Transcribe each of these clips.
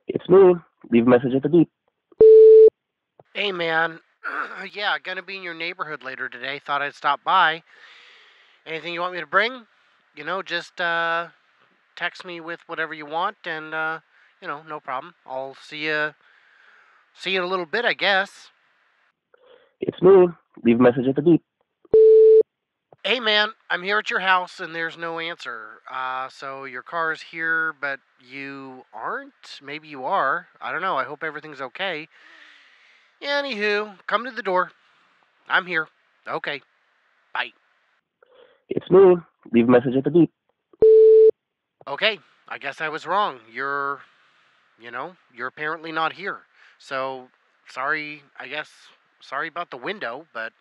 It's me. Leave a message at the beep. Hey, man. Yeah, gonna be in your neighborhood later today. Thought I'd stop by. Anything you want me to bring? Just text me with whatever you want, and no problem. I'll see you in a little bit, I guess. It's me. Leave a message at the beep. Hey, man, I'm here at your house, and there's no answer. So your car is here, but you aren't. Maybe you are. I don't know. I hope everything's okay. Anywho, come to the door. I'm here. Okay. Bye. It's me. Leave a message at the beep. Okay, I guess I was wrong. You're apparently not here. So, sorry, I guess, sorry about the window, but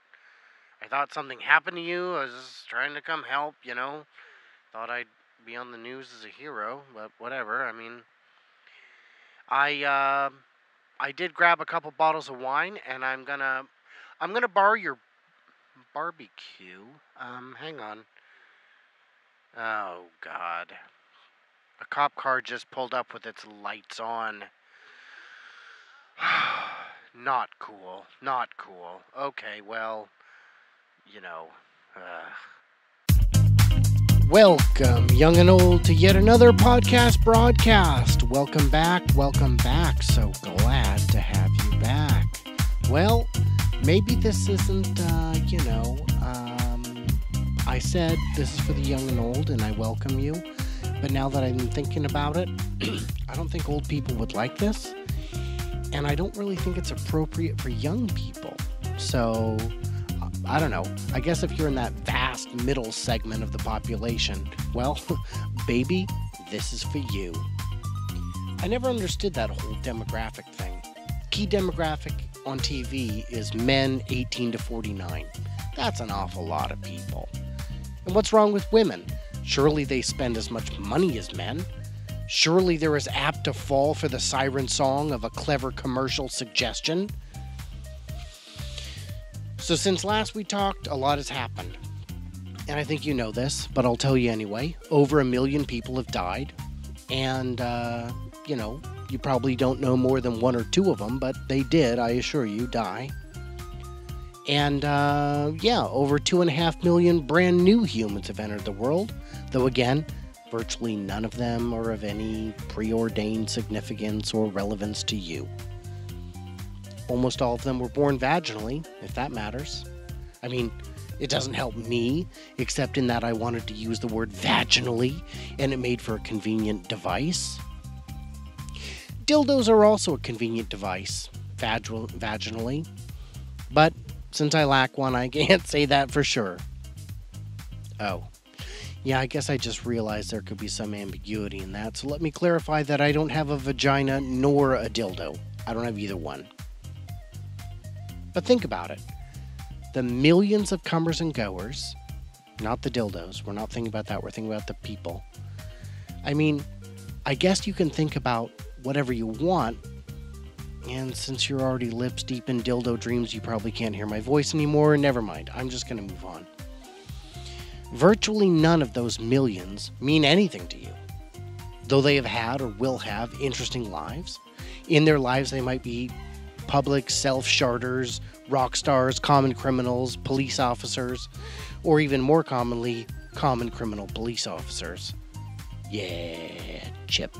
I thought something happened to you. I was just trying to come help. Thought I'd be on the news as a hero, but whatever. I mean, I, uh, I did grab a couple bottles of wine, and I'm gonna borrow your barbecue. Hang on. Oh, God. A cop car just pulled up with its lights on. Not cool. Not cool. Okay, well, you know. Welcome, young and old, to yet another podcast broadcast. Welcome back. Welcome back. So glad to have you back. Well, maybe this isn't, I said this is for the young and old, and I welcome you. But now that I'm thinking about it, I don't think old people would like this. And I don't really think it's appropriate for young people. So, I don't know. I guess if you're in that vast middle segment of the population, well, baby, this is for you. I never understood that whole demographic thing. Key demographic on TV is men 18 to 49. That's an awful lot of people. And what's wrong with women? Surely they spend as much money as men. Surely they're as apt to fall for the siren song of a clever commercial suggestion. So since last we talked, a lot has happened. And I think you know this, but I'll tell you anyway. Over 1 million people have died. And, you probably don't know more than 1 or 2 of them, but they did, I assure you, die. And, over 2.5 million brand new humans have entered the world. Though again, virtually none of them are of any preordained significance or relevance to you. Almost all of them were born vaginally, if that matters. I mean, it doesn't help me, except in that I wanted to use the word vaginally, and it made for a convenient device. Dildos are also a convenient device, vaginally. But since I lack one, I can't say that for sure. Oh. Yeah, I guess I just realized there could be some ambiguity in that, so let me clarify that I don't have a vagina nor a dildo. I don't have either one. But think about it. The millions of comers and goers, not the dildos, we're not thinking about that, we're thinking about the people. I mean, I guess you can think about whatever you want, and since you're already lips deep in dildo dreams, you probably can't hear my voice anymore, never mind, I'm just gonna move on. Virtually none of those millions mean anything to you. Though they have had or will have interesting lives, in their lives they might be public self-sharders, rock stars, common criminals, police officers, or even more commonly, common criminal police officers. Yeah, chip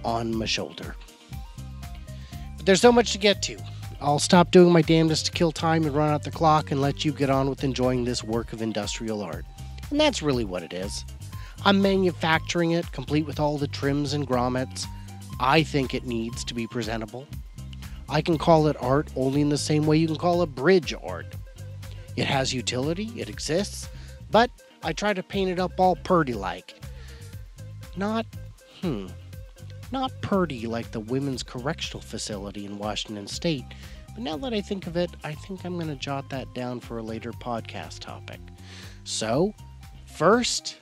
on my shoulder. But there's so much to get to. I'll stop doing my damnedest to kill time and run out the clock and let you get on with enjoying this work of industrial art. And that's really what it is. I'm manufacturing it, complete with all the trims and grommets. I think it needs to be presentable. I can call it art only in the same way you can call a bridge art. It has utility, it exists, but I try to paint it up all purdy-like. Not purdy like the Women's Correctional Facility in Washington State, but now that I think of it, I think I'm going to jot that down for a later podcast topic. So, first,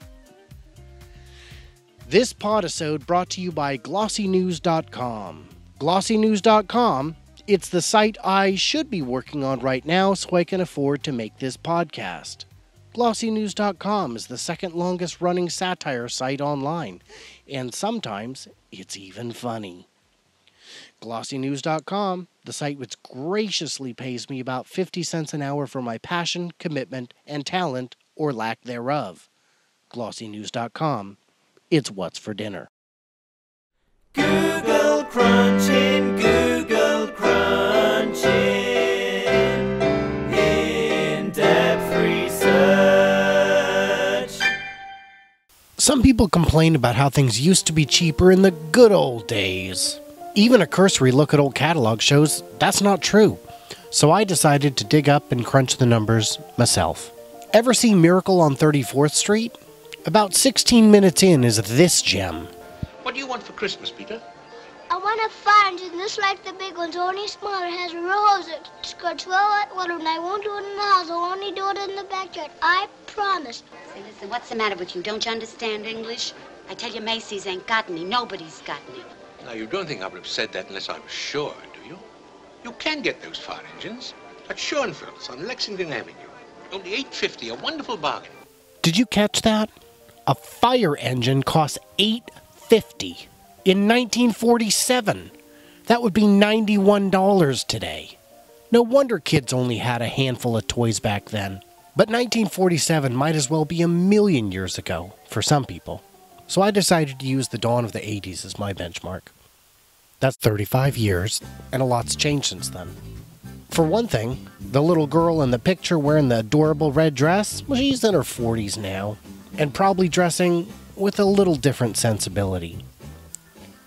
this podisode brought to you by glossynews.com. glossynews.com, it's the site I should be working on right now so I can afford to make this podcast. GlossyNews.com is the second longest running satire site online, and sometimes it's even funny. GlossyNews.com, the site which graciously pays me about 50 cents an hour for my passion, commitment, and talent, or lack thereof. GlossyNews.com, it's what's for dinner. Google crunching, Google crunching, in-depth research. Some people complain about how things used to be cheaper in the good old days. Even a cursory look at old catalog shows that's not true. So I decided to dig up and crunch the numbers myself. Ever see Miracle on 34th Street? About 16 minutes in is this gem. What do you want for Christmas, Peter? I want a fire engine just like the big ones, only smaller. It has a real hose that squirts well hot water, and I won't do it in the house. I'll only do it in the backyard. I promise. Say, listen, what's the matter with you? Don't you understand English? I tell you, Macy's ain't got any. Nobody's got any. Now, you don't think I would have said that unless I was sure, do you? You can get those fire engines at Schoenfeld's on Lexington Avenue. Only $8.50, a wonderful bargain. Did you catch that? A fire engine costs $8.50 in 1947. That would be $91 today. No wonder kids only had a handful of toys back then. But 1947 might as well be a million years ago for some people. So I decided to use the dawn of the 80s as my benchmark. That's 35 years, and a lot's changed since then. For one thing, the little girl in the picture wearing the adorable red dress, well, she's in her 40s now, and probably dressing with a little different sensibility.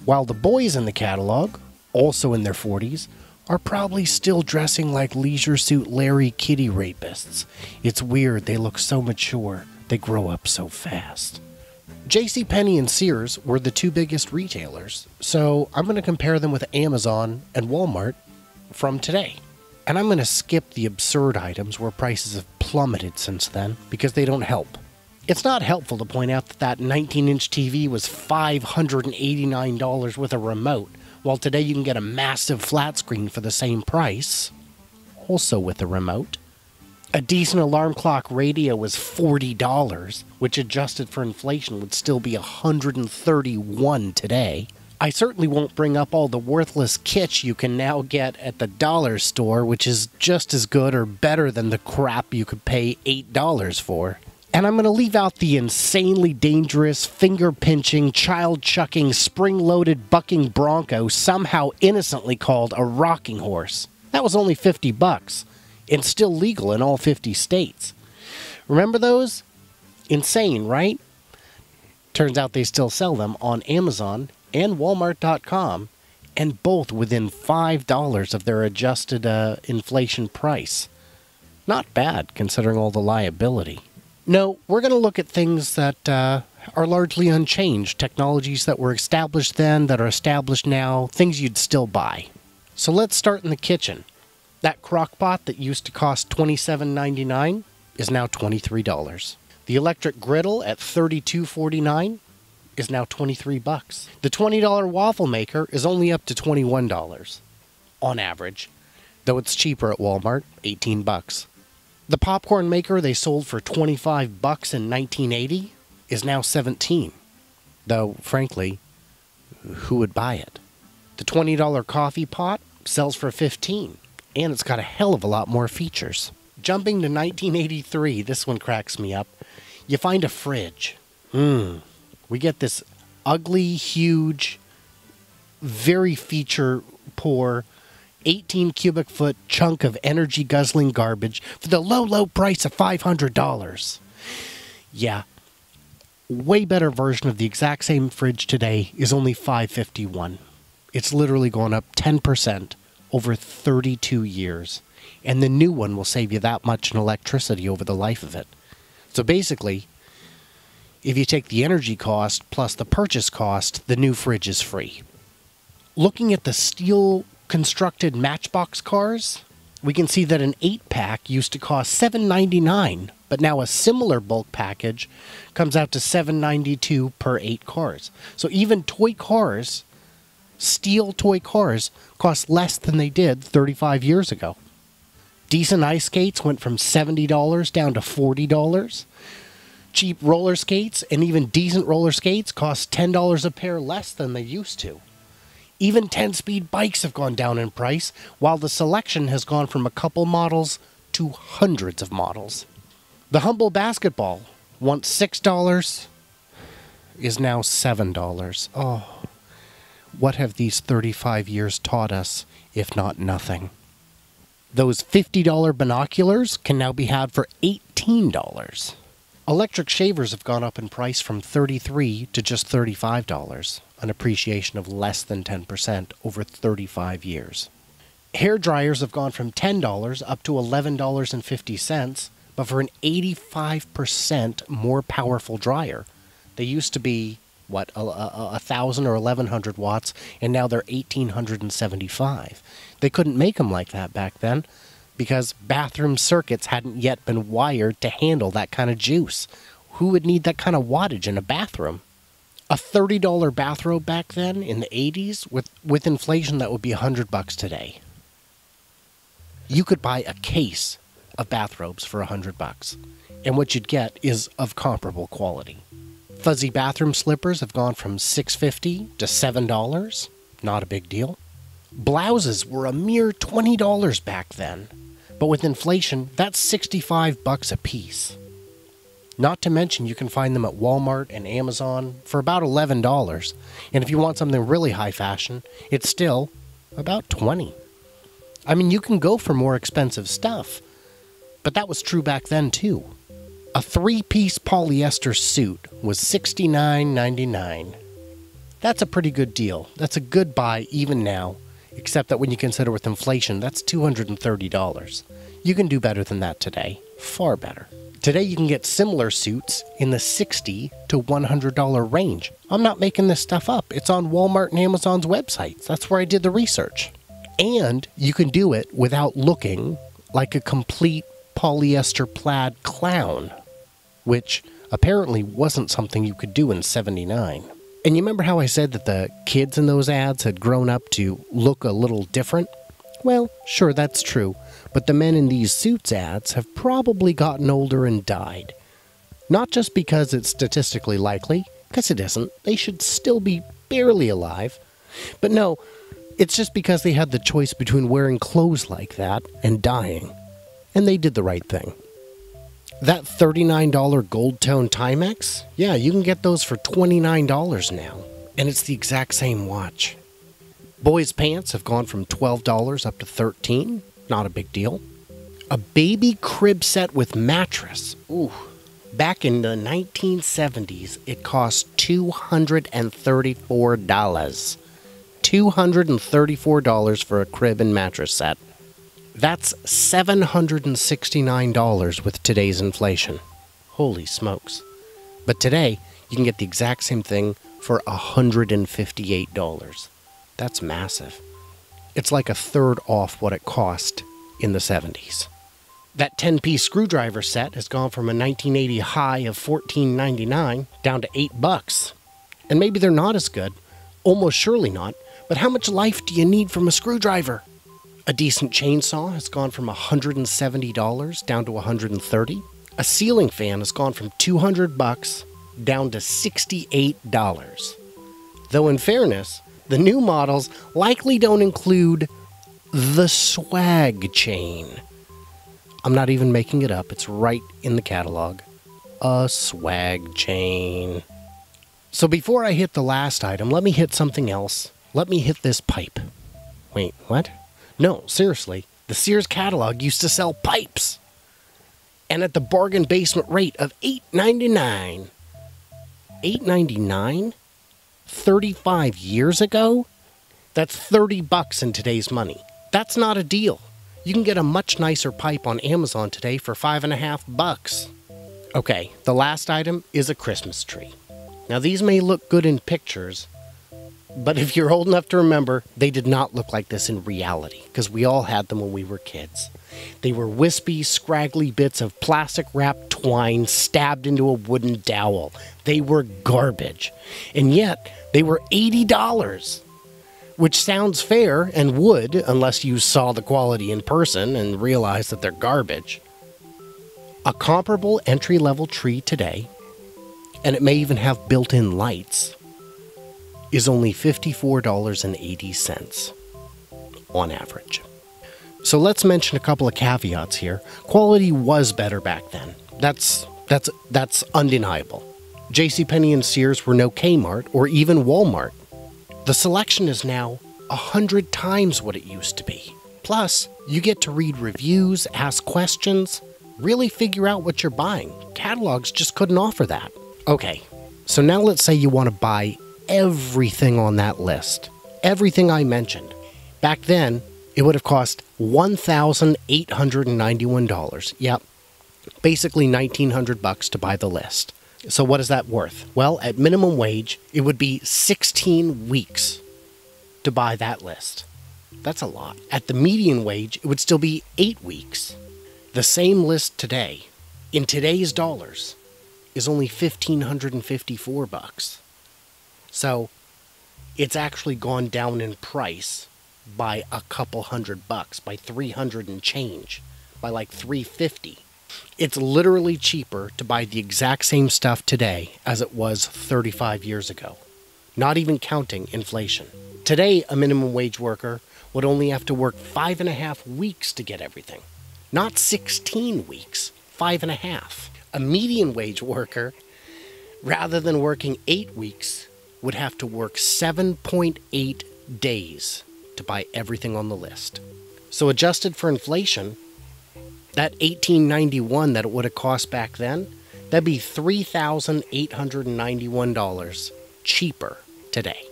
While the boys in the catalog, also in their 40s, are probably still dressing like Leisure Suit Larry kitty rapists. It's weird, they look so mature, they grow up so fast. JCPenney and Sears were the two biggest retailers, so I'm going to compare them with Amazon and Walmart from today. And I'm going to skip the absurd items where prices have plummeted since then, because they don't help. It's not helpful to point out that 19-inch TV was $589 with a remote, while today you can get a massive flat screen for the same price, also with a remote. A decent alarm clock radio was $40, which adjusted for inflation would still be $131 today. I certainly won't bring up all the worthless kitsch you can now get at the dollar store, which is just as good or better than the crap you could pay $8 for. And I'm going to leave out the insanely dangerous, finger-pinching, child-chucking, spring-loaded bucking bronco somehow innocently called a rocking horse. That was only $50. And still legal in all 50 states. Remember those? Insane, right? Turns out they still sell them on Amazon and Walmart.com, and both within $5 of their adjusted inflation price. Not bad, considering all the liability. No, we're going to look at things that are largely unchanged, technologies that were established then, that are established now, things you'd still buy. So let's start in the kitchen. That crock pot that used to cost $27.99 is now $23. The electric griddle at $32.49 is now $23. The $20 waffle maker is only up to $21 on average, though it's cheaper at Walmart, $18. The popcorn maker they sold for $25 in 1980 is now $17, though frankly, who would buy it? The $20 coffee pot sells for $15. And it's got a hell of a lot more features. Jumping to 1983, this one cracks me up. You find a fridge. We get this ugly, huge, very feature-poor, 18 cubic foot chunk of energy-guzzling garbage for the low, low price of $500. Yeah, way better version of the exact same fridge today is only $551. It's literally gone up 10%. Over 32 years, and the new one will save you that much in electricity over the life of it. So basically, if you take the energy cost plus the purchase cost, the new fridge is free. Looking at the steel-constructed Matchbox cars, we can see that an 8-pack used to cost $7.99, but now a similar bulk package comes out to $7.92 per 8 cars. So even toy cars, steel toy cars, cost less than they did 35 years ago. Decent ice skates went from $70 down to $40. Cheap roller skates and even decent roller skates cost $10 a pair less than they used to. Even 10-speed bikes have gone down in price, while the selection has gone from a couple models to hundreds of models. The humble basketball, once $6, is now $7. Oh, what have these 35 years taught us, if not nothing? Those $50 binoculars can now be had for $18. Electric shavers have gone up in price from $33 to just $35, an appreciation of less than 10% over 35 years. Hair dryers have gone from $10 up to $11.50, but for an 85% more powerful dryer. They used to be, 1,000 or 1,100 watts, and now they're 1,875. They couldn't make them like that back then because bathroom circuits hadn't yet been wired to handle that kind of juice. Who would need that kind of wattage in a bathroom? A $30 bathrobe back then in the 80s, with inflation, that would be $100 today. You could buy a case of bathrobes for $100, and what you'd get is of comparable quality. Fuzzy bathroom slippers have gone from $6.50 to $7. Not a big deal. Blouses were a mere $20 back then, but with inflation, that's $65 a piece. Not to mention you can find them at Walmart and Amazon for about $11, and if you want something really high fashion, it's still about $20. I mean, you can go for more expensive stuff, but that was true back then too. A 3-piece polyester suit was $69.99. That's a pretty good deal. That's a good buy even now, except that when you consider with inflation, that's $230. You can do better than that today. Far better. Today you can get similar suits in the $60 to $100 range. I'm not making this stuff up. It's on Walmart and Amazon's websites. That's where I did the research. And you can do it without looking like a complete polyester plaid clown, which apparently wasn't something you could do in '79. And you remember how I said that the kids in those ads had grown up to look a little different? Well, sure, that's true, but the men in these suits ads have probably gotten older and died. Not just because it's statistically likely, because it isn't. They should still be barely alive. But no, it's just because they had the choice between wearing clothes like that and dying. And they did the right thing. That $39 gold tone Timex? Yeah, you can get those for $29 now. And it's the exact same watch. Boys' pants have gone from $12 up to $13. Not a big deal. A baby crib set with mattress. Ooh. Back in the 1970s, it cost $234. $234 for a crib and mattress set. That's $769 with today's inflation. Holy smokes. But today, you can get the exact same thing for $158. That's massive. It's like a third off what it cost in the 70s. That 10-piece screwdriver set has gone from a 1980 high of $14.99 down to $8. And maybe they're not as good. Almost surely not. But how much life do you need from a screwdriver? A decent chainsaw has gone from $170 down to $130. A ceiling fan has gone from $200 down to $68. Though in fairness, the new models likely don't include the swag chain. I'm not even making it up. It's right in the catalog. A swag chain. So before I hit the last item, let me hit something else. Let me hit this pipe. Wait, what? No, seriously, the Sears catalog used to sell pipes. And at the bargain basement rate of $8.99. $8.99? 35 years ago? That's $30 in today's money. That's not a deal. You can get a much nicer pipe on Amazon today for $5.50. Okay, the last item is a Christmas tree. Now these may look good in pictures, but if you're old enough to remember, they did not look like this in reality, because we all had them when we were kids. They were wispy, scraggly bits of plastic-wrapped twine stabbed into a wooden dowel. They were garbage. And yet, they were $80. which sounds fair and would unless you saw the quality in person and realized that they're garbage. A comparable entry-level tree today, and it may even have built-in lights, is only $54.80 on average. So let's mention a couple of caveats here. Quality was better back then. That's undeniable. JCPenney and Sears were no Kmart or even Walmart. The selection is now 100 times what it used to be. Plus, you get to read reviews, ask questions, really figure out what you're buying. Catalogs just couldn't offer that. Okay, so now let's say you want to buy everything on that list. Everything I mentioned. Back then, it would have cost $1,891. Yep, basically $1,900 to buy the list. So what is that worth? Well, at minimum wage, it would be 16 weeks to buy that list. That's a lot. At the median wage, it would still be 8 weeks. The same list today, in today's dollars, is only $1,554. So, it's actually gone down in price by a couple $100, by 300 and change, by like $350. It's literally cheaper to buy the exact same stuff today as it was 35 years ago, not even counting inflation. Today, a minimum wage worker would only have to work 5.5 weeks to get everything. Not 16 weeks, 5.5. A median wage worker, rather than working 8 weeks, would have to work 7.8 days to buy everything on the list. So adjusted for inflation, that $1,891 that it would have cost back then, that'd be $3,891 cheaper today.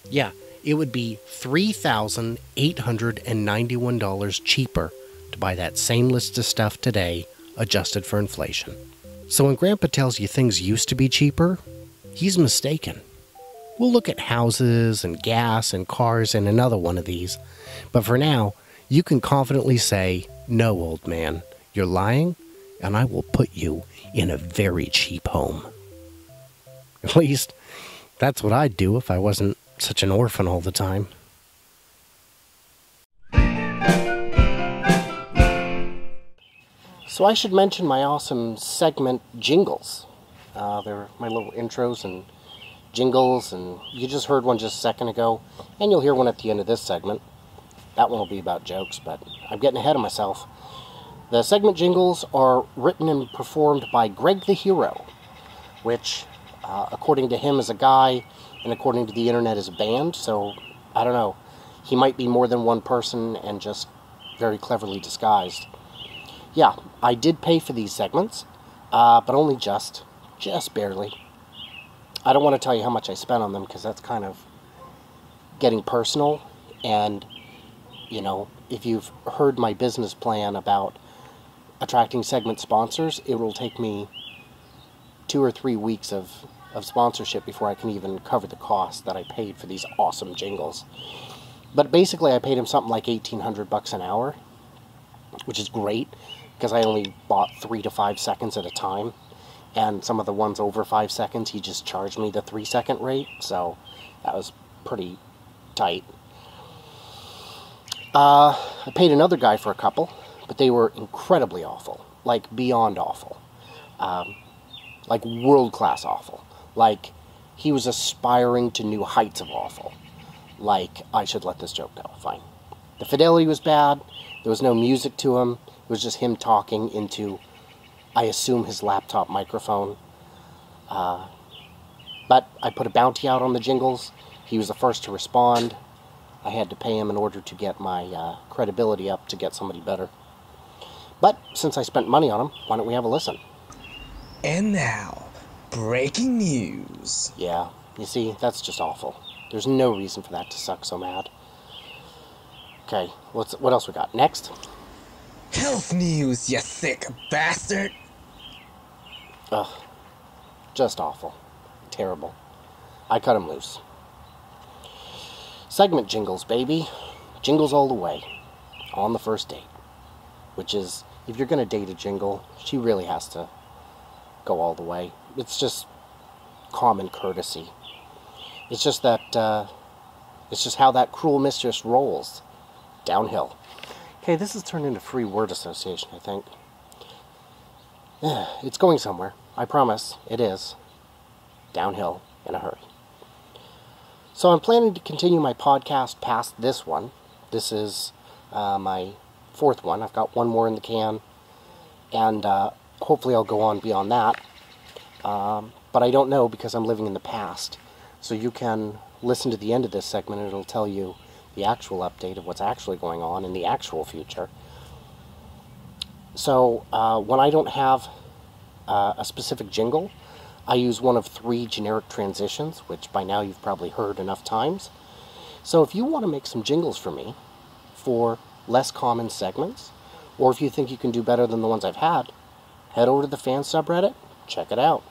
Yeah, it would be $3,891 cheaper to buy that same list of stuff today, adjusted for inflation. So when Grandpa tells you things used to be cheaper, he's mistaken. We'll look at houses and gas and cars in another one of these, but for now, you can confidently say, "No, old man, you're lying, and I will put you in a very cheap home." At least, that's what I'd do if I wasn't such an orphan all the time. So I should mention my awesome segment jingles. They're my little intros and jingles, and you just heard one just a second ago, and you'll hear one at the end of this segment. That one will be about jokes, but I'm getting ahead of myself. The segment jingles are written and performed by Greg the Hero, which, according to him, is a guy, and according to the internet, is a band, so I don't know. He might be more than one person and just very cleverly disguised. Yeah, I did pay for these segments, but only just barely. I don't want to tell you how much I spent on them, because that's kind of getting personal, and you know, if you've heard my business plan about attracting segment sponsors, it will take me 2 or 3 weeks of sponsorship before I can even cover the cost that I paid for these awesome jingles. But basically, I paid him something like $1,800 an hour, which is great, because I only bought 3 to 5 seconds at a time, and some of the ones over 5 seconds, he just charged me the 3-second rate, so that was pretty tight. I paid another guy for a couple, but they were incredibly awful. Like, beyond awful. Like, world-class awful. Like, he was aspiring to new heights of awful. Like, I should let this joke go. Fine. The fidelity was bad. There was no music to him. It was just him talking into, I assume, his laptop microphone. But I put a bounty out on the jingles. He was the first to respond. I had to pay him in order to get my credibility up to get somebody better. But since I spent money on him, why don't we have a listen? And now, breaking news. Yeah, you see, that's just awful. There's no reason for that to suck so mad. Okay, what else we got? Next? Health news, you sick bastard. Ugh, just awful. Terrible. I cut him loose. Segment jingles, baby. Jingles all the way. On the first date. Which is, if you're going to date a jingle, she really has to go all the way. It's just common courtesy. It's just that It's just how that cruel mistress rolls. Downhill. Okay, this has turned into free word association, I think. It's going somewhere. I promise. It is. Downhill in a hurry. So I'm planning to continue my podcast past this one. This is my 4th one. I've got one more in the can. And hopefully I'll go on beyond that. But I don't know because I'm living in the past. So you can listen to the end of this segment and it'll tell you the actual update of what's actually going on in the actual future. So when I don't have a specific jingle, I use one of 3 generic transitions, which by now you've probably heard enough times. So if you want to make some jingles for me for less common segments, or if you think you can do better than the ones I've had, head over to the fan subreddit, check it out.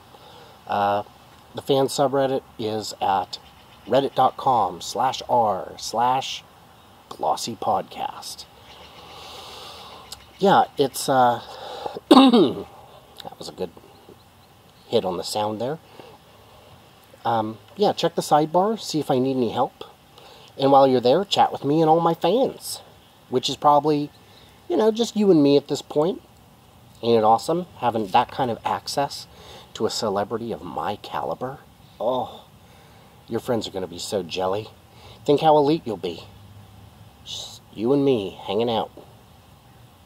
The fan subreddit is at reddit.com/r/Glossy podcast. Yeah, it's, that was a good hit on the sound there. Yeah, check the sidebar, see if I need any help. And while you're there, chat with me and all my fans, which is probably, just you and me at this point. Ain't it awesome having that kind of access to a celebrity of my caliber? Oh, your friends are going to be so jelly. Think how elite you'll be. Just you and me hanging out,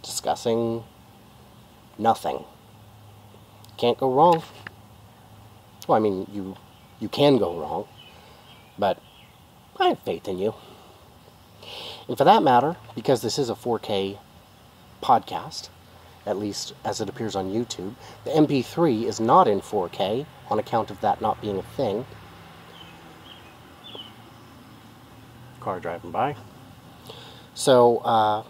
discussing nothing. Can't go wrong. Well, I mean, you can go wrong, but I have faith in you. And for that matter, because this is a 4K podcast, at least as it appears on YouTube, the MP3 is not in 4K on account of that not being a thing. Car driving by. So,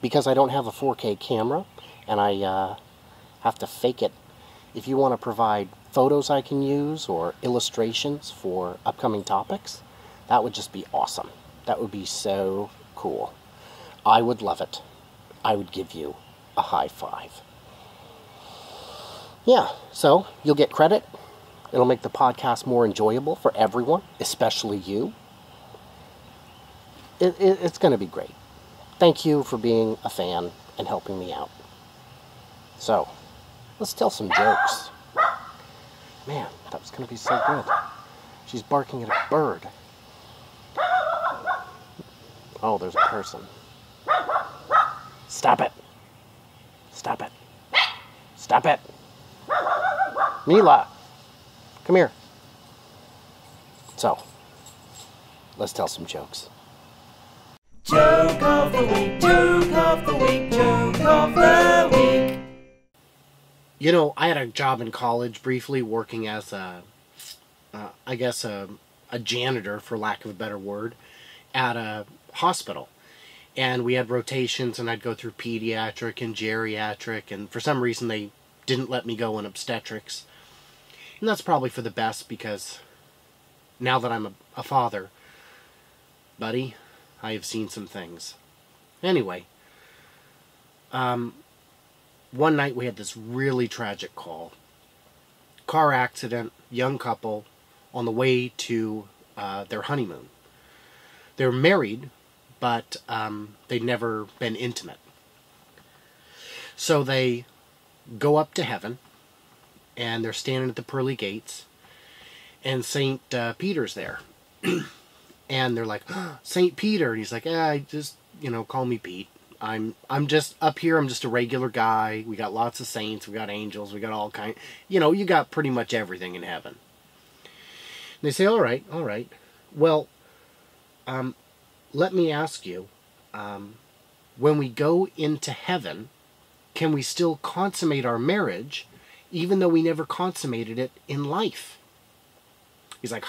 because I don't have a 4K camera, and I have to fake it, if you want to provide photos I can use or illustrations for upcoming topics, that would just be awesome. That would be so cool. I would love it. I would give you a high five. Yeah, so you'll get credit. It'll make the podcast more enjoyable for everyone, especially you. It's going to be great. Thank you for being a fan and helping me out. So, let's tell some jokes. Man, that was going to be so good. She's barking at a bird. Oh, there's a person. Stop it. Stop it. Stop it. Mila, come here. So, let's tell some jokes. Joke of the week, joke of the week, joke of the week. I had a job in college briefly working as a janitor, for lack of a better word, at a hospital. And we had rotations, and I'd go through pediatric and geriatric, and for some reason they didn't let me go in obstetrics. And that's probably for the best, because now that I'm a father, buddy, I have seen some things. Anyway, one night we had this really tragic call. Car accident, young couple, on the way to their honeymoon. They're married, but they'd never been intimate. So they go up to heaven, and they're standing at the pearly gates, and St. Peter's there. And they're like, oh, St. Peter. And he's like, just, call me Pete. I'm just up here. I'm just a regular guy. We got lots of saints. We got angels. We got all kind. You got pretty much everything in heaven. And they say, all right. Well, let me ask you, when we go into heaven, can we still consummate our marriage, even though we never consummated it in life? He's like,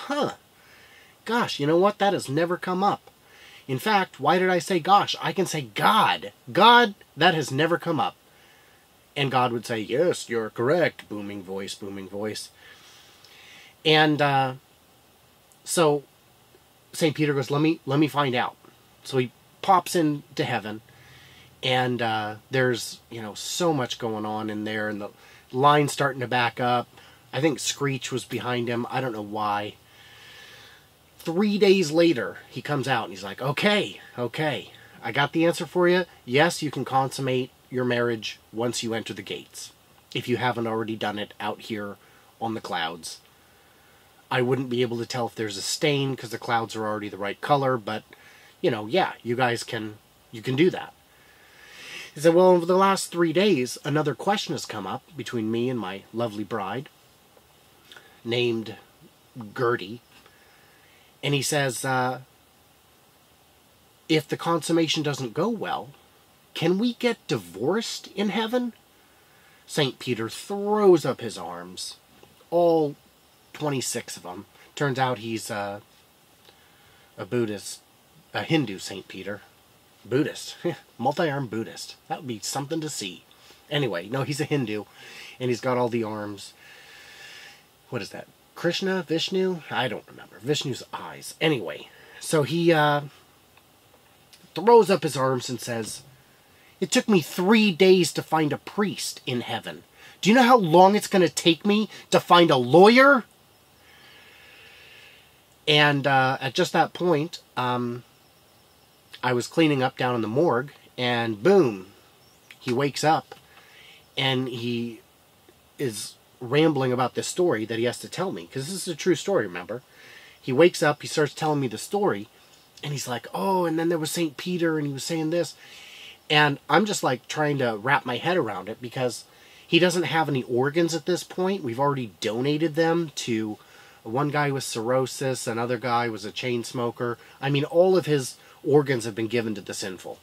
gosh, you know what? That has never come up. In fact, why did I say gosh? I can say God. God, that has never come up. And God would say, yes, you're correct. Booming voice, booming voice. And so St. Peter goes, let me find out. So he pops into heaven, and there's, so much going on in there, and the line's starting to back up. I think Screech was behind him. I don't know why. 3 days later, he comes out and he's like, okay, I got the answer for you. Yes, you can consummate your marriage once you enter the gates. If you haven't already done it out here on the clouds. I wouldn't be able to tell if there's a stain because the clouds are already the right color, but, yeah, you guys you can do that. He said, well, over the last 3 days, another question has come up between me and my lovely bride, named Gertie. And he says, if the consummation doesn't go well, can we get divorced in heaven? St. Peter throws up his arms, all 26 of them. Turns out he's a Buddhist, a Hindu St. Peter. Buddhist. Multi-armed Buddhist. That would be something to see. Anyway, no, he's a Hindu, and he's got all the arms. What is that? Krishna? Vishnu? I don't remember. Vishnu's eyes. Anyway, so he throws up his arms and says, it took me 3 days to find a priest in heaven. Do you know how long it's going to take me to find a lawyer? And at just that point, I was cleaning up down in the morgue, and boom, he wakes up, and he is rambling about this story that he has to tell me, because this is a true story, remember? He wakes up, he starts telling me the story, and he's like, oh, and then there was St. Peter, and he was saying this. And I'm just like trying to wrap my head around it, because he doesn't have any organs at this point. We've already donated them to one guy with cirrhosis, another guy was a chain smoker. I mean, all of his organs have been given to the sinful.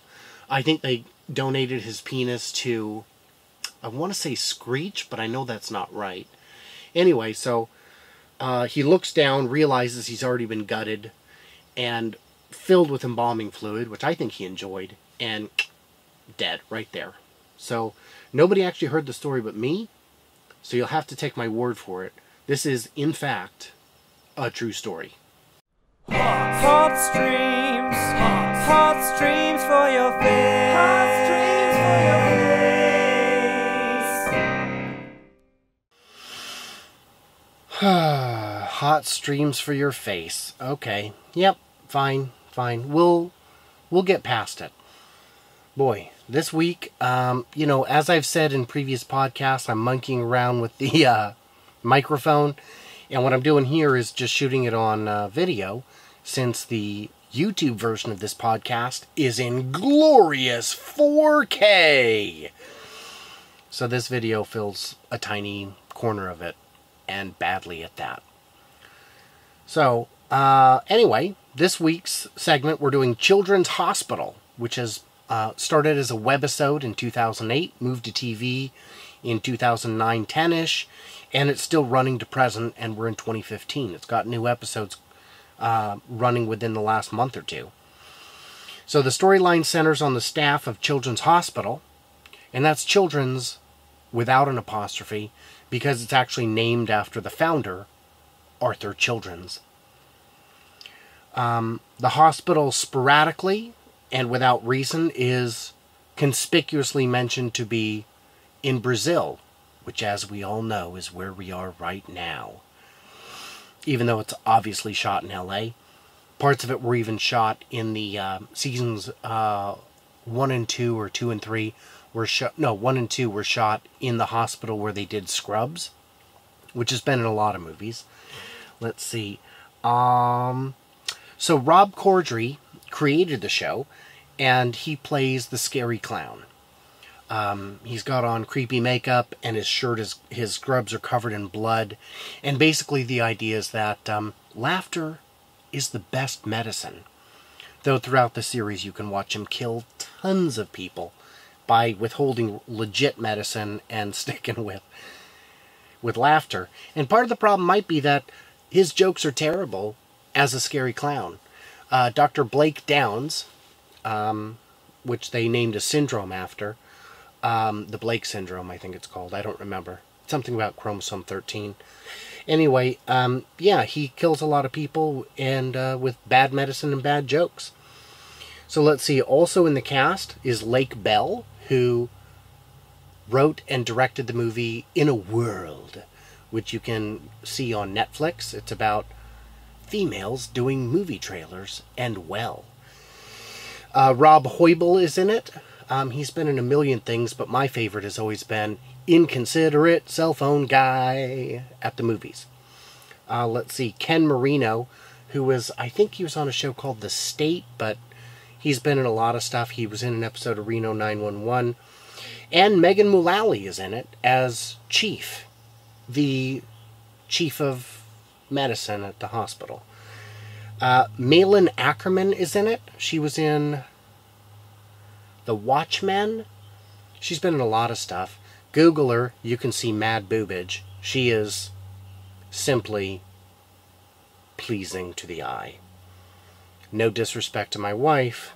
I think they donated his penis to, I want to say Screech, but I know that's not right. Anyway, so he looks down, realizes he's already been gutted and filled with embalming fluid, which I think he enjoyed, and dead right there. So nobody actually heard the story but me, so you'll have to take my word for it. This is, in fact, a true story. Hot streams for your face. Hot streams for your face. Hot streams for your face. Okay. Yep. Fine. We'll get past it. Boy, this week, as I've said in previous podcasts, I'm monkeying around with the microphone, and what I'm doing here is just shooting it on video, since the YouTube version of this podcast is in glorious 4K. So this video fills a tiny corner of it, and badly at that. So, anyway, this week's segment, we're doing Children's Hospital, which has started as a webisode in 2008, moved to TV in 2009-10ish, and it's still running to present, and we're in 2015. It's got new episodes running within the last month or two. So the storyline centers on the staff of Children's Hospital, and that's Children's without an apostrophe, because it's actually named after the founder, Arthur Children's. The hospital sporadically and without reason is conspicuously mentioned to be in Brazil, which, as we all know, is where we are right now. Even though it's obviously shot in LA. Parts of it were even shot in the seasons 1 and 2, or 2 and 3 were shot. No, 1 and 2 were shot in the hospital where they did Scrubs, which has been in a lot of movies. Let's see. So Rob Corddry created the show, and he plays the scary clown. He's got on creepy makeup, and his scrubs are covered in blood. And basically the idea is that laughter is the best medicine. Though throughout the series you can watch him kill tons of people by withholding legit medicine and sticking with laughter. And part of the problem might be that his jokes are terrible as a scary clown. Dr. Blake Downs, which they named a syndrome after, the Blake syndrome, I think it's called. I don't remember. Something about chromosome 13. Anyway, yeah, he kills a lot of people and with bad medicine and bad jokes. So let's see. Also in the cast is Lake Bell, who wrote and directed the movie In a World, which you can see on Netflix. It's about females doing movie trailers, and well. Rob Hoibel is in it. He's been in a million things, but my favorite has always been inconsiderate cell phone guy at the movies. Let's see, Ken Marino, who was, I think he was on a show called The State, but he's been in a lot of stuff. He was in an episode of Reno 911. And Megan Mullally is in it as Chief, the chief of medicine at the hospital. Malin Ackerman is in it. She was in The Watchmen. She's been in a lot of stuff. Google her. You can see mad boobage. She is simply pleasing to the eye. No disrespect to my wife.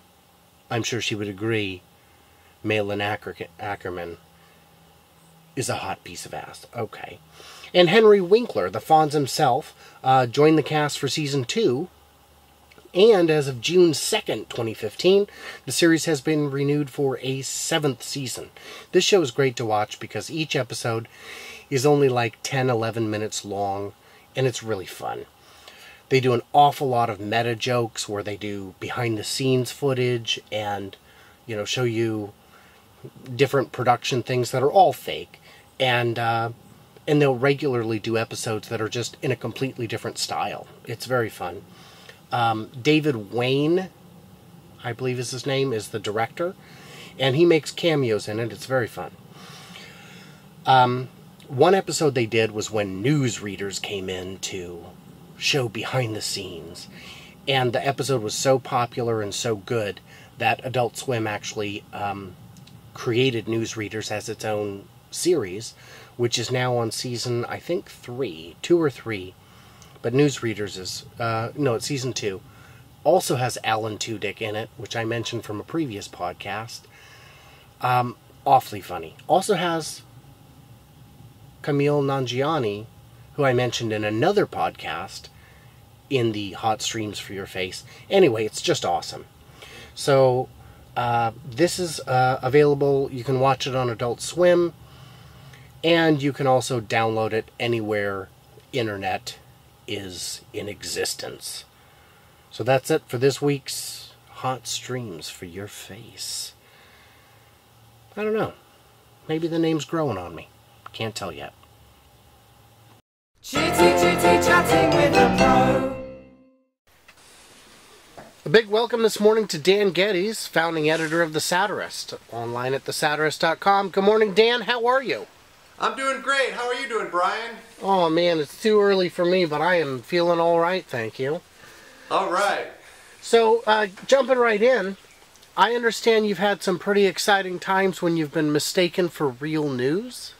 I'm sure she would agree. Malin Ackerman is a hot piece of ass. Okay. And Henry Winkler, the Fonz himself, joined the cast for season 2. And as of June 2nd, 2015, the series has been renewed for a 7th season. This show is great to watch because each episode is only like 10-11 minutes long, and it's really fun. They do an awful lot of meta jokes where they do behind-the-scenes footage and, you know, show you different production things that are all fake. And they'll regularly do episodes that are just in a completely different style. It's very fun. David Wayne, I believe is his name, is the director, and he makes cameos in it. It's very fun. One episode they did was when newsreaders came in to show behind the scenes, and the episode was so popular and so good that Adult Swim actually created Newsreaders as its own series, which is now on season, I think, 2 or 3. But Newsreaders is, it's season 2. Also has Alan Tudyk in it, which I mentioned from a previous podcast. Awfully funny. Also has Camille Nanjiani, who I mentioned in another podcast, in the Hot Streams for Your Face. Anyway, it's just awesome. So, this is available. You can watch it on Adult Swim, and you can also download it anywhere internet is in existence. So that's it for this week's Hot Streams for Your Face. I don't know. Maybe the name's growing on me. Can't tell yet. Chitty chitty chatting with a pro. A big welcome this morning to Dan Geddes, founding editor of The Satirist, online at thesatirist.com. Good morning, Dan. How are you? I'm doing great. How are you doing, Brian? Oh, man, it's too early for me, but I am feeling all right, thank you. All right. So, jumping right in, I understand you've had some pretty exciting times when you've been mistaken for real news?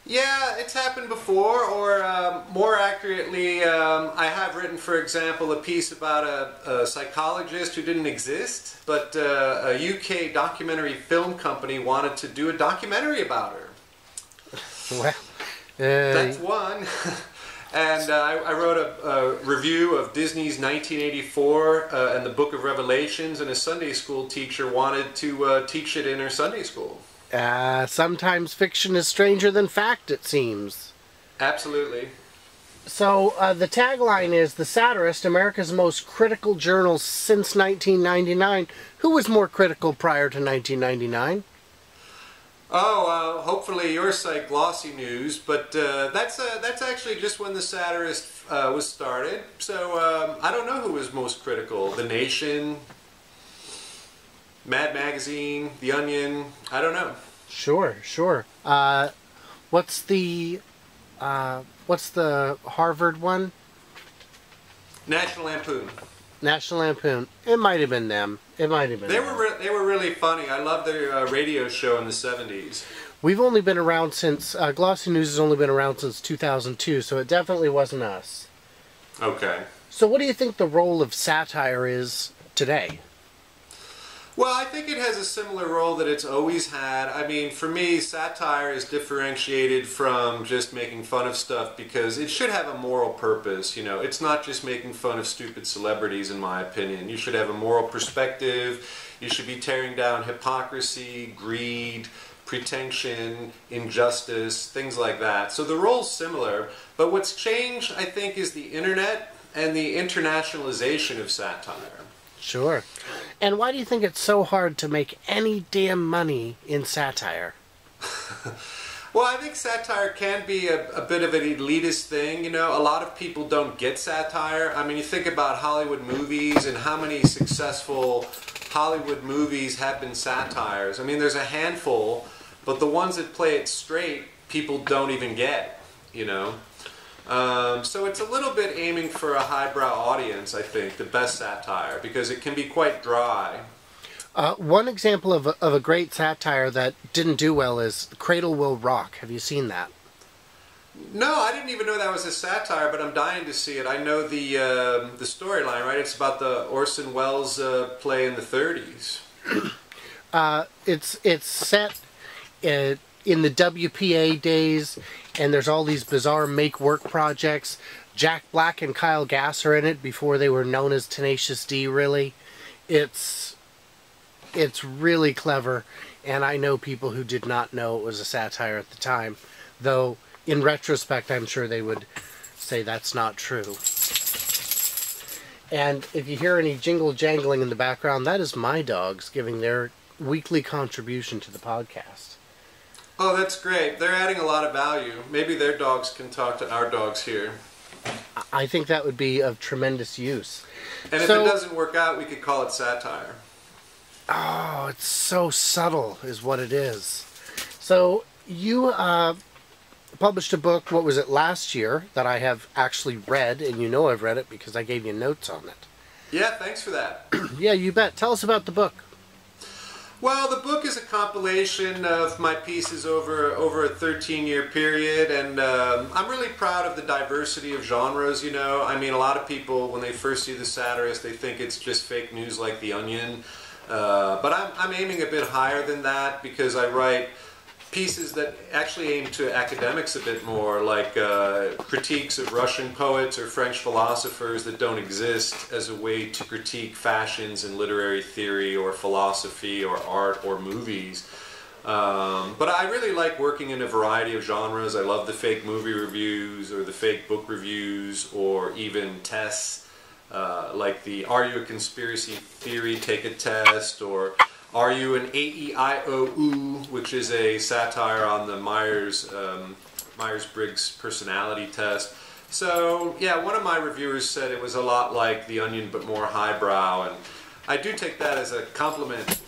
Yeah, it's happened before, or more accurately, I have written, for example, a piece about a psychologist who didn't exist, but a UK documentary film company wanted to do a documentary about her. Well, that's one. And I wrote a review of Disney's 1984 and the Book of Revelations, and a Sunday school teacher wanted to teach it in her Sunday school. Sometimes fiction is stranger than fact, it seems. Absolutely. So, the tagline is, The Satirist, America's most critical journal since 1999. Who was more critical prior to 1999? Oh, hopefully your site, Glossy News, but that's actually just when The Satirist was started. So I don't know who was most critical. The Nation, Mad Magazine, The Onion, I don't know. Sure. What's the Harvard one? National Lampoon. National Lampoon. It might have been them. They were really funny. I loved their radio show in the 70s. We've only been around since, Glossy News has only been around since 2002, so it definitely wasn't us. Okay. So what do you think the role of satire is today? Well, I think it has a similar role that it's always had. I mean, for me, satire is differentiated from just making fun of stuff because it should have a moral purpose. You know, it's not just making fun of stupid celebrities, in my opinion. You should have a moral perspective. You should be tearing down hypocrisy, greed, pretension, injustice, things like that. So the role's similar, but what's changed, I think, is the internet. and the internationalization of satire. Sure. And why do you think it's so hard to make any damn money in satire? Well, I think satire can be a bit of an elitist thing. You know, a lot of people don't get satire. I mean, you think about Hollywood movies and how many successful Hollywood movies have been satires. I mean, there's a handful, but the ones that play it straight, people don't even get, you know. So it's a little bit aiming for a highbrow audience, I think, the best satire, because it can be quite dry. One example of a great satire that didn't do well is Cradle Will Rock. Have you seen that? No, I didn't even know that was a satire, but I'm dying to see it. I know the storyline, right? It's about the Orson Welles play in the 30s. It's set in the WPA days, and there's all these bizarre make-work projects. Jack Black and Kyle Gass are in it before they were known as Tenacious D, really. It's really clever, and I know people who did not know it was a satire at the time, though in retrospect I'm sure they would say that's not true. And if you hear any jingle jangling in the background, that is my dogs giving their weekly contribution to the podcast. Oh, that's great. They're adding a lot of value. Maybe their dogs can talk to our dogs here. I think that would be of tremendous use. And if it doesn't work out, we could call it satire. Oh, it's so subtle is what it is. So you published a book, what was it, last year, that I have actually read, and you know I've read it because I gave you notes on it. Yeah, thanks for that. Yeah, you bet. Tell us about the book. Well, the book is a compilation of my pieces over a 13-year period, and I'm really proud of the diversity of genres, you know. I mean, a lot of people, when they first see the satirist, they think it's just fake news like The Onion. But I'm aiming a bit higher than that because I write pieces that actually aim to academics a bit more, like critiques of Russian poets or French philosophers that don't exist as a way to critique fashions in literary theory or philosophy or art or movies. But I really like working in a variety of genres. I love the fake movie reviews or the fake book reviews or even tests. Like the Are You a Conspiracy Theory? Take a Test, or Are You an AEIOU, which is a satire on the Myers-Briggs personality test. So yeah, one of my reviewers said it was a lot like The Onion but more highbrow, and I do take that as a compliment.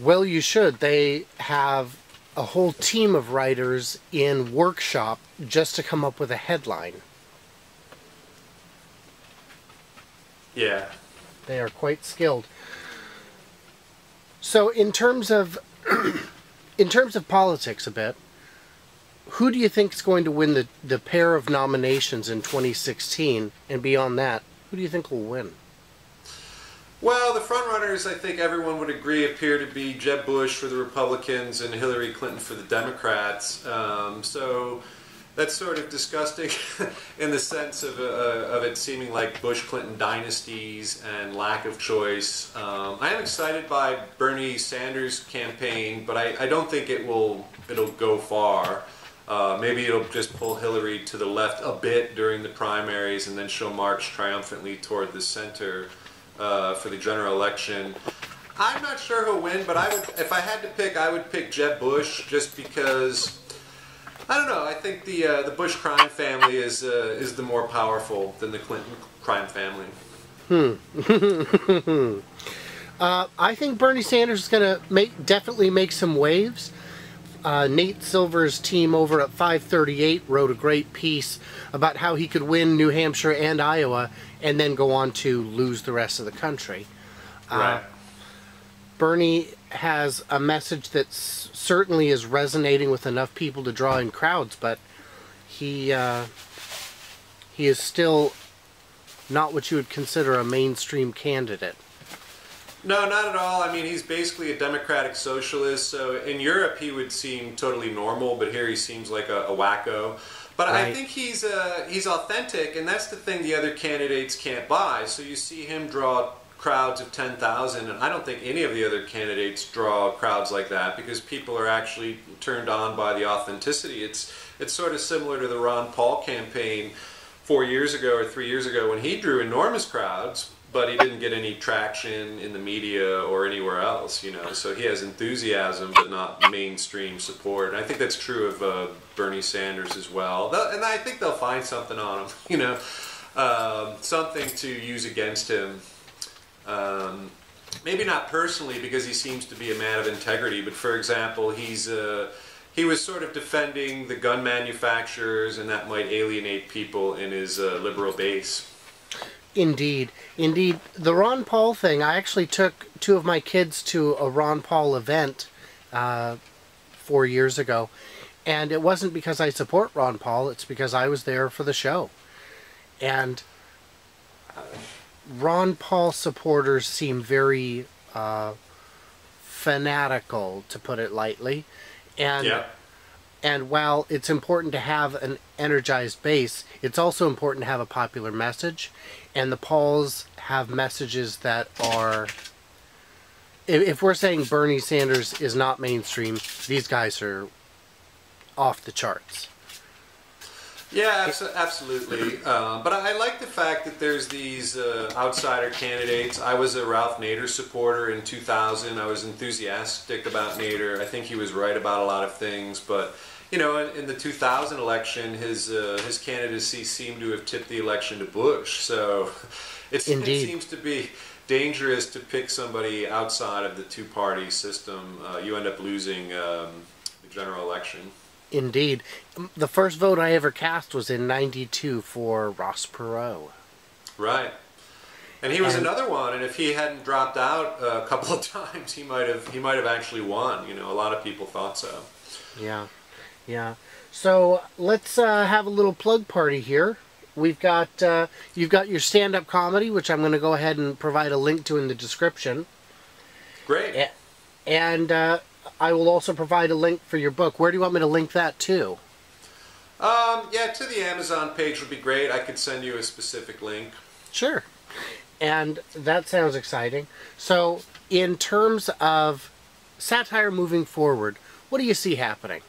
Well, you should. They have a whole team of writers in workshop just to come up with a headline. Yeah. They are quite skilled. So in terms of politics a bit, who do you think is going to win the pair of nominations in 2016, and beyond that, who do you think will win? Well, the frontrunners, I think everyone would agree, appear to be Jeb Bush for the Republicans and Hillary Clinton for the Democrats. So that's sort of disgusting in the sense of it seeming like Bush-Clinton dynasties and lack of choice. I am excited by Bernie Sanders' campaign, but I don't think it'll go far. Maybe it'll just pull Hillary to the left a bit during the primaries, and then she'll march triumphantly toward the center for the general election. I'm not sure who'll win, but if I had to pick, I would pick Jeb Bush, just because I don't know. I think the Bush crime family is the more powerful than the Clinton crime family. I think Bernie Sanders is going to definitely make some waves. Nate Silver's team over at 538 wrote a great piece about how he could win New Hampshire and Iowa and then go on to lose the rest of the country. Right. Bernie has a message that certainly is resonating with enough people to draw in crowds, but he is still not what you would consider a mainstream candidate. No, not at all. I mean, he's basically a democratic socialist, so in Europe he would seem totally normal, but here he seems like a wacko. But right. I think he's authentic, and that's the thing the other candidates can't buy. So you see him draw crowds of 10,000, and I don't think any of the other candidates draw crowds like that, because people are actually turned on by the authenticity. It's sort of similar to the Ron Paul campaign. 4 years ago or 3 years ago when he drew enormous crowds, but he didn't get any traction in the media or anywhere else, you know. So he has enthusiasm, but not mainstream support. And I think that's true of Bernie Sanders as well. And I think they'll find something on him, you know, something to use against him. Maybe not personally, because he seems to be a man of integrity, but for example, he was sort of defending the gun manufacturers, and that might alienate people in his liberal base. Indeed. Indeed. The Ron Paul thing, I actually took 2 of my kids to a Ron Paul event 4 years ago. And it wasn't because I support Ron Paul, it's because I was there for the show. And Ron Paul supporters seem very fanatical, to put it lightly. And yeah. And while it's important to have an energized base, it's also important to have a popular message. And the Pauls have messages that are... If we're saying Bernie Sanders is not mainstream, these guys are off the charts. Yeah, absolutely. But I like the fact that there's these outsider candidates. I was a Ralph Nader supporter in 2000. I was enthusiastic about Nader. I think he was right about a lot of things. But, you know, in the 2000 election, his candidacy seemed to have tipped the election to Bush. So it seems to be dangerous to pick somebody outside of the two-party system. You end up losing the general election. Indeed. The first vote I ever cast was in '92 for Ross Perot. Right. And he was another one, and if he hadn't dropped out a couple of times, he might have actually won. You know, a lot of people thought so. Yeah. Yeah. So let's have a little plug party here. We've got you've got your stand-up comedy, which I'm going to go ahead and provide a link to in the description. Great. And I will also provide a link for your book. Where do you want me to link that to? Yeah, to the Amazon page would be great. I could send you a specific link. Sure. And that sounds exciting. So, in terms of satire moving forward, what do you see happening?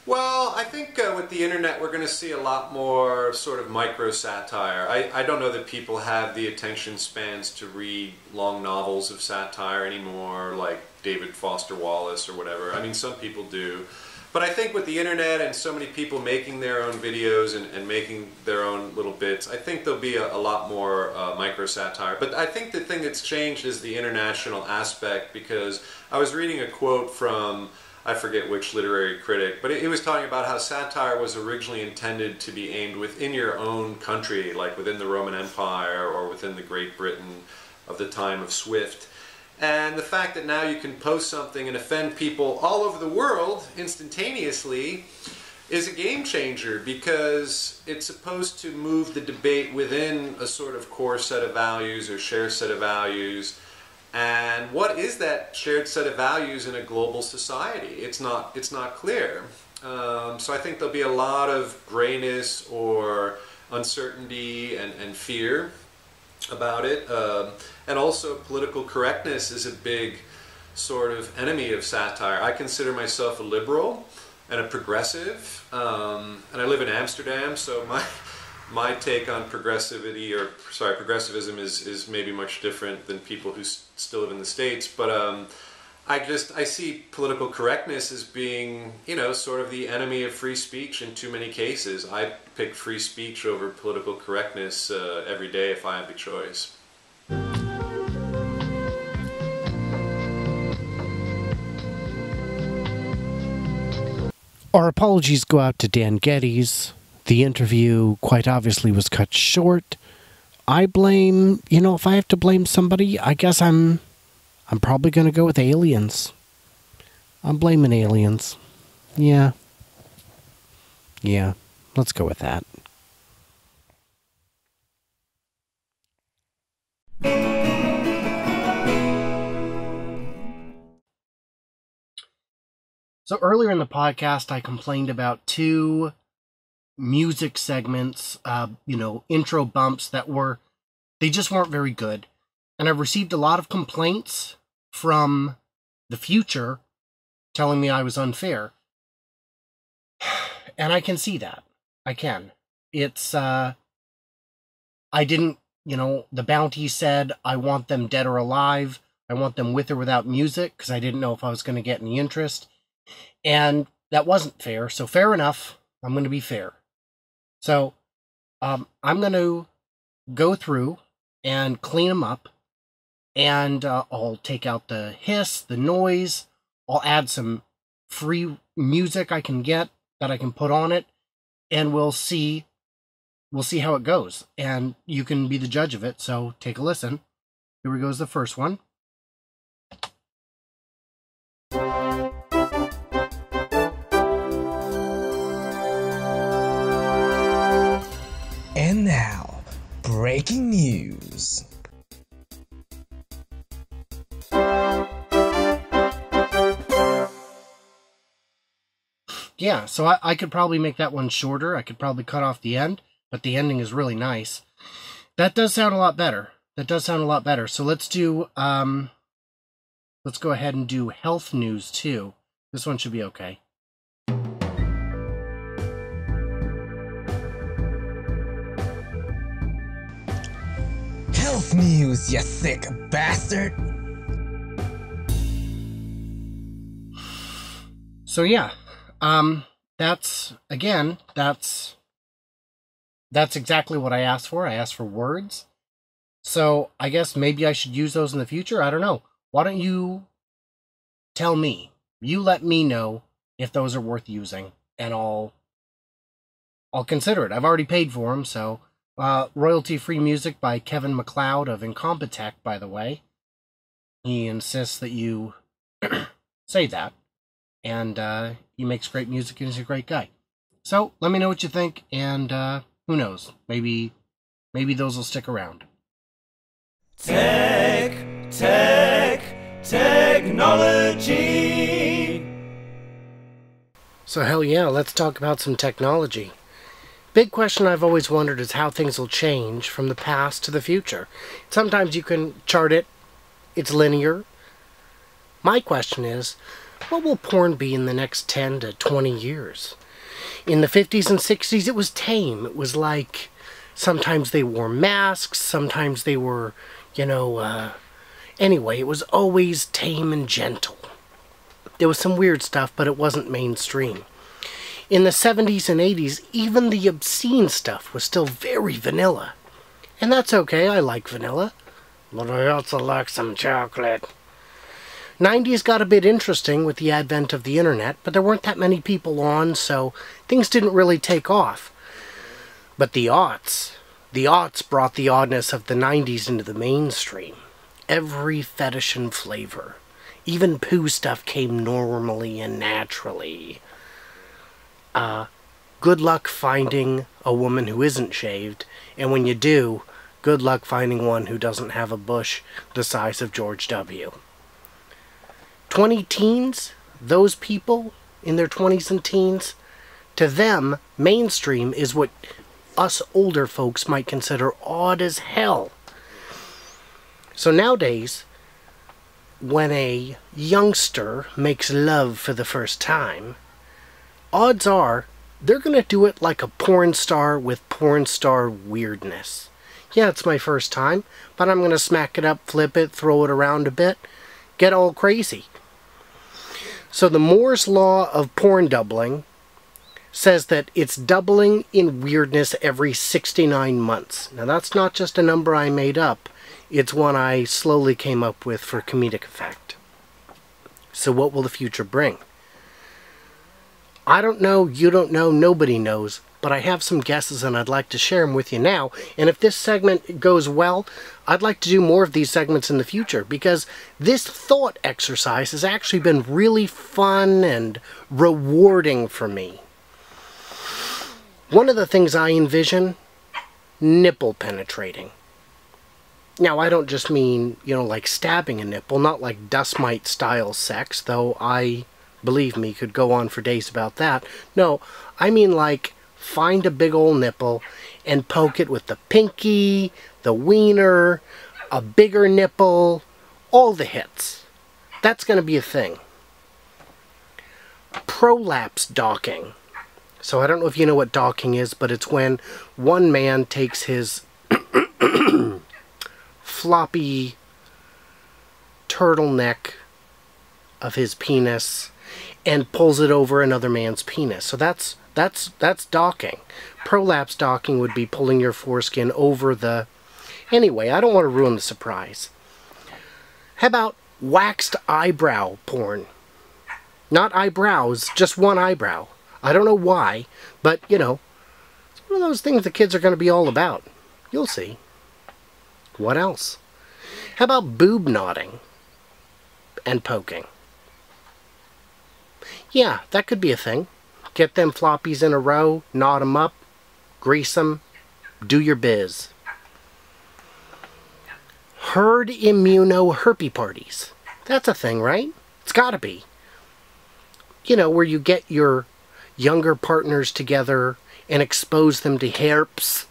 Well, I think with the internet we're going to see a lot more sort of micro-satire. I don't know that people have the attention spans to read long novels of satire anymore, like David Foster Wallace or whatever. I mean, some people do. But I think with the internet and so many people making their own videos and making their own little bits, I think there'll be a lot more micro-satire. But I think the thing that's changed is the international aspect, because I was reading a quote from... I forget which literary critic, but he was talking about how satire was originally intended to be aimed within your own country, like within the Roman Empire or within the Great Britain of the time of Swift. And the fact that now you can post something and offend people all over the world instantaneously is a game changer, because it's supposed to move the debate within a sort of core set of values or shared set of values. And what is that shared set of values in a global society? It's not clear. So I think there'll be a lot of grayness or uncertainty and fear about it. And also political correctness is a big sort of enemy of satire. I consider myself a liberal and a progressive, and I live in Amsterdam, so my take on progressivism is maybe much different than people who still live in the States. But I see political correctness as being, you know, sort of the enemy of free speech in too many cases. I pick free speech over political correctness every day if I have the choice. Our apologies go out to Dan Geddes. The interview, quite obviously, was cut short. I blame, you know, if I have to blame somebody, I guess I'm probably going to go with aliens. I'm blaming aliens. Yeah. Yeah, let's go with that. So earlier in the podcast, I complained about 2 music segments, intro bumps they just weren't very good. And I've received a lot of complaints from the future telling me I was unfair. And I can see that. I can. it's, I didn't, the bounty said, I want them dead or alive. I want them with or without music, because I didn't know if I was going to get any interest. And that wasn't fair, so fair enough. I'm going to be fair. So, I'm going to go through and clean them up, and I'll take out the hiss, the noise. I'll add some free music I can get that I can put on it, and we'll see how it goes. And you can be the judge of it, so take a listen. Here goes the first one. And now, breaking news. Yeah, so I could probably make that one shorter. I could probably cut off the end, but the ending is really nice. That does sound a lot better. So let's do, let's go ahead and do health news too. This one should be okay. Health news, you sick bastard! So yeah, that's exactly what I asked for. I asked for words. So I guess maybe I should use those in the future. I don't know. Why don't you tell me? You let me know if those are worth using, and I'll consider it. I've already paid for them, so royalty-free music by Kevin MacLeod of Incompetech, by the way. He insists that you say that. And he makes great music and he's a great guy. So let me know what you think, and who knows? Maybe those will stick around. Technology. So hell yeah, let's talk about some technology. Big question I've always wondered is how things will change from the past to the future. Sometimes you can chart it. It's linear. My question is, what will porn be in the next 10 to 20 years? In the 50s and 60s, it was tame. It was like, sometimes they wore masks, sometimes they were, anyway, it was always tame and gentle. There was some weird stuff, but it wasn't mainstream. In the 70s and 80s, even the obscene stuff was still very vanilla. And that's okay, I like vanilla. But I also like some chocolate. 90s got a bit interesting with the advent of the internet, but there weren't that many people on, so things didn't really take off. But the aughts brought the oddness of the 90s into the mainstream. Every fetish and flavor. Even poo stuff came normally and naturally. Good luck finding a woman who isn't shaved, and when you do, good luck finding one who doesn't have a bush the size of George W. 20 teens, those people in their 20s and teens, to them, mainstream is what us older folks might consider odd as hell. So nowadays, when a youngster makes love for the first time, odds are they're going to do it like a porn star with porn star weirdness. Yeah, it's my first time, but I'm going to smack it up, flip it, throw it around a bit, get all crazy. So the Moore's law of porn doubling says that it's doubling in weirdness every 69 months. Now that's not just a number I made up. It's one I slowly came up with for comedic effect. So what will the future bring? I don't know, you don't know, nobody knows, but I have some guesses and I'd like to share them with you now. And if this segment goes well, I'd like to do more of these segments in the future, because this thought exercise has actually been really fun and rewarding for me. One of the things I envision, nipple penetrating. Now, I don't just mean, like stabbing a nipple, not like dust mite style sex, though I, believe me, could go on for days about that. No, I mean like find a big old nipple and poke it with the pinky, the wiener, a bigger nipple, all the hits. That's going to be a thing. Prolapse docking. So I don't know if you know what docking is, but it's when one man takes his floppy turtleneck of his penis and pulls it over another man's penis. So that's docking. Prolapse docking would be pulling your foreskin over the... Anyway, I don't want to ruin the surprise. How about waxed eyebrow porn? Not eyebrows, just one eyebrow. I don't know why, but, you know, it's one of those things the kids are going to be all about. You'll see. What else? How about boob knotting and poking? Yeah, that could be a thing. Get them floppies in a row, knot them up, grease them, do your biz. Herd immunoherpy parties. That's a thing, right? It's gotta be. You know, where you get your younger partners together and expose them to herpes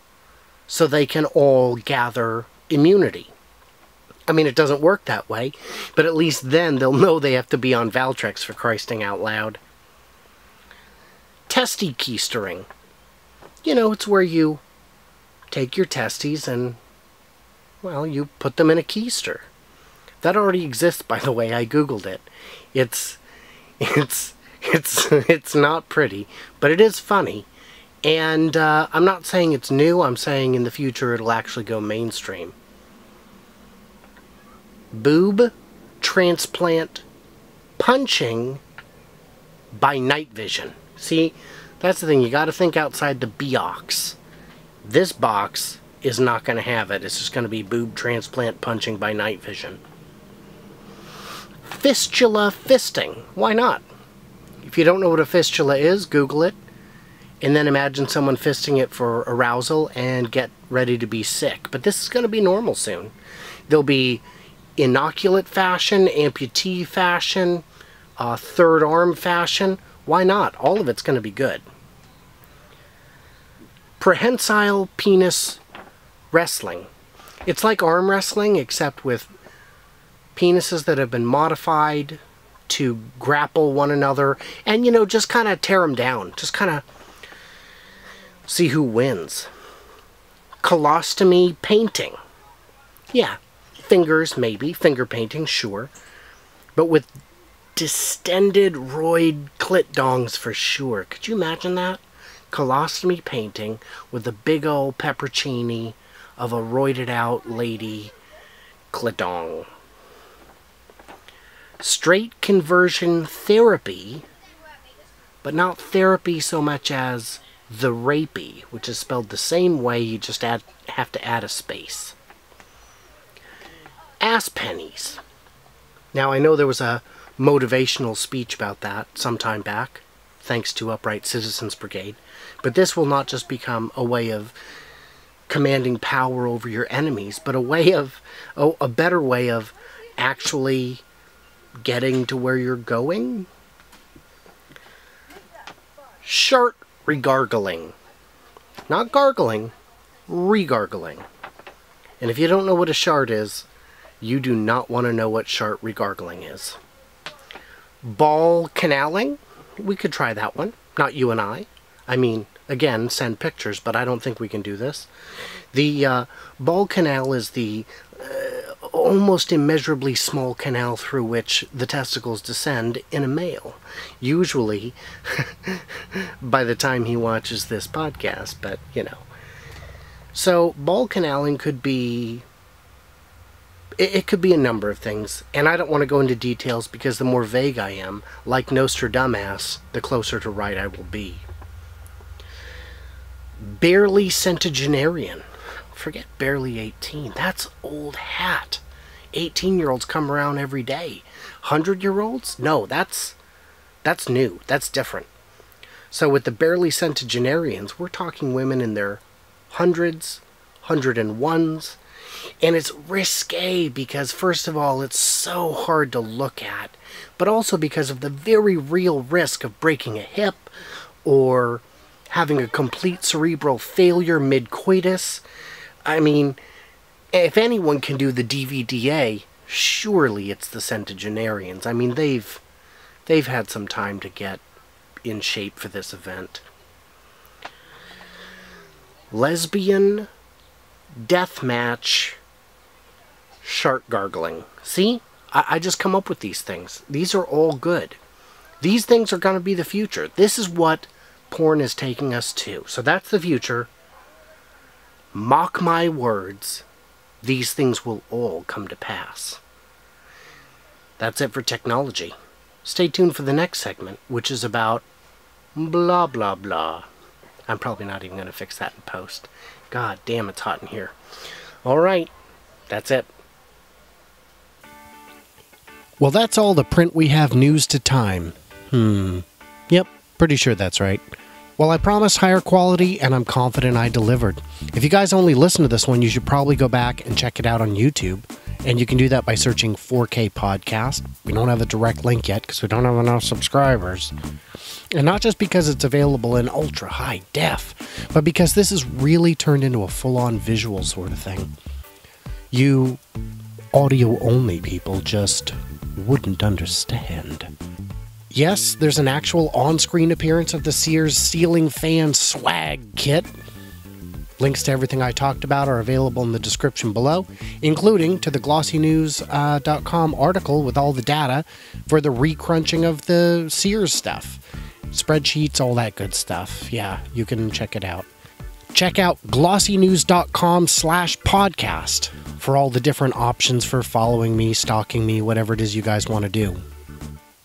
so they can all gather immunity. I mean, it doesn't work that way, but at least then they'll know they have to be on Valtrex, for Christing out loud. Testy keistering. You know, it's where you take your testes and, well, you put them in a keister. That already exists, by the way. I googled it. It's not pretty, but it is funny. And I'm not saying it's new. I'm saying in the future it'll actually go mainstream. Boob transplant punching by night vision. See, that's the thing. You got to think outside the box. This box is not going to have it. It's just going to be boob transplant punching by night vision. Fistula fisting. Why not? If you don't know what a fistula is, Google it. And then imagine someone fisting it for arousal and get ready to be sick. But this is going to be normal soon. There'll be inoculate fashion, amputee fashion, third arm fashion. Why not? All of it's going to be good. Prehensile penis wrestling. It's like arm wrestling, except with penises that have been modified to grapple one another and, you know, just kind of tear them down. Just kind of see who wins. Colostomy painting. Yeah, fingers maybe, finger painting, sure. But with distended roid clit dongs for sure. Could you imagine that? Colostomy painting with a big old peppercini of a roided out lady clit dong. Straight conversion therapy, but not therapy so much as the rapey, which is spelled the same way, you just have to add a space. Ass pennies. Now, I know there was a motivational speech about that some time back, thanks to Upright Citizens Brigade, but this will not just become a way of commanding power over your enemies, but a better way of actually getting to where you're going. Shart regargling. Not gargling, regargling. And if you don't know what a shart is, you do not want to know what shart regargling is. Ball canaling? We could try that one. Not you and I. I mean, again, send pictures, but I don't think we can do this. The ball canal is the almost immeasurably small canal through which the testicles descend in a male. Usually, by the time he watches this podcast, but, you know. So, ball canaling could be... It could be a number of things, and I don't want to go into details because the more vague I am, like Nostradamus, the closer to right I will be. Barely centenarian. Forget barely 18. That's old hat. 18-year-olds come around every day. 100-year-olds? No, that's new. That's different. So with the barely centenarians, we're talking women in their hundreds, 101s, and it's risque because, first of all, it's so hard to look at, but also because of the very real risk of breaking a hip or having a complete cerebral failure mid-coitus. I mean, if anyone can do the DVDA, surely it's the centenarians. I mean, they've had some time to get in shape for this event. lesbian deathmatch shark gargling. See? I just come up with these things. These are all good. These things are going to be the future. This is what porn is taking us to. So that's the future. Mock my words. These things will all come to pass. That's it for technology. Stay tuned for the next segment, which is about blah, blah, blah. I'm probably not even going to fix that in post. God damn, it's hot in here. All right, that's it. Well, that's all the print we have news to time. Yep, pretty sure that's right. Well, I promised higher quality, and I'm confident I delivered. If you guys only listen to this one, you should probably go back and check it out on YouTube. And you can do that by searching 4K Podcast. We don't have a direct link yet because we don't have enough subscribers. And not just because it's available in ultra high def, but because this is really turned into a full-on visual sort of thing. You audio-only people just wouldn't understand. Yes, there's an actual on-screen appearance of the Sears ceiling fan swag kit. Links to everything I talked about are available in the description below, including to the glossynews.com article with all the data for the recrunching of the Sears stuff. Spreadsheets, all that good stuff. Yeah, you can check it out. Check out glossynews.com/podcast for all the different options for following me, stalking me, whatever it is you guys want to do.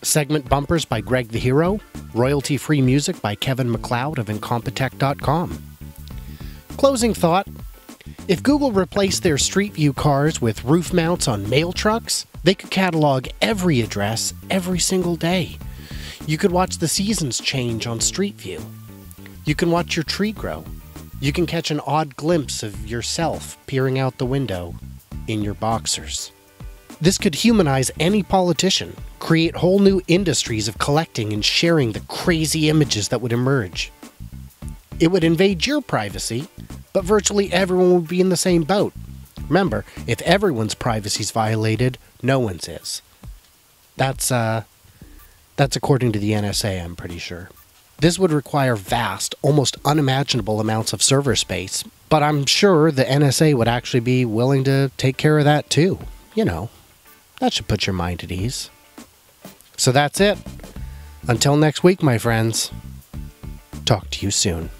Segment bumpers by Greg the Hero. Royalty-free music by Kevin MacLeod of Incompetech.com. Closing thought. If Google replaced their Street View cars with roof mounts on mail trucks, they could catalog every address every single day. You could watch the seasons change on Street View. You can watch your tree grow. You can catch an odd glimpse of yourself peering out the window in your boxers. This could humanize any politician, create whole new industries of collecting and sharing the crazy images that would emerge. It would invade your privacy, but virtually everyone would be in the same boat. Remember, if everyone's privacy is violated, no one's is. That's according to the NSA, I'm pretty sure. This would require vast, almost unimaginable amounts of server space, but I'm sure the NSA would actually be willing to take care of that too. You know, that should put your mind at ease. So that's it. Until next week, my friends. Talk to you soon.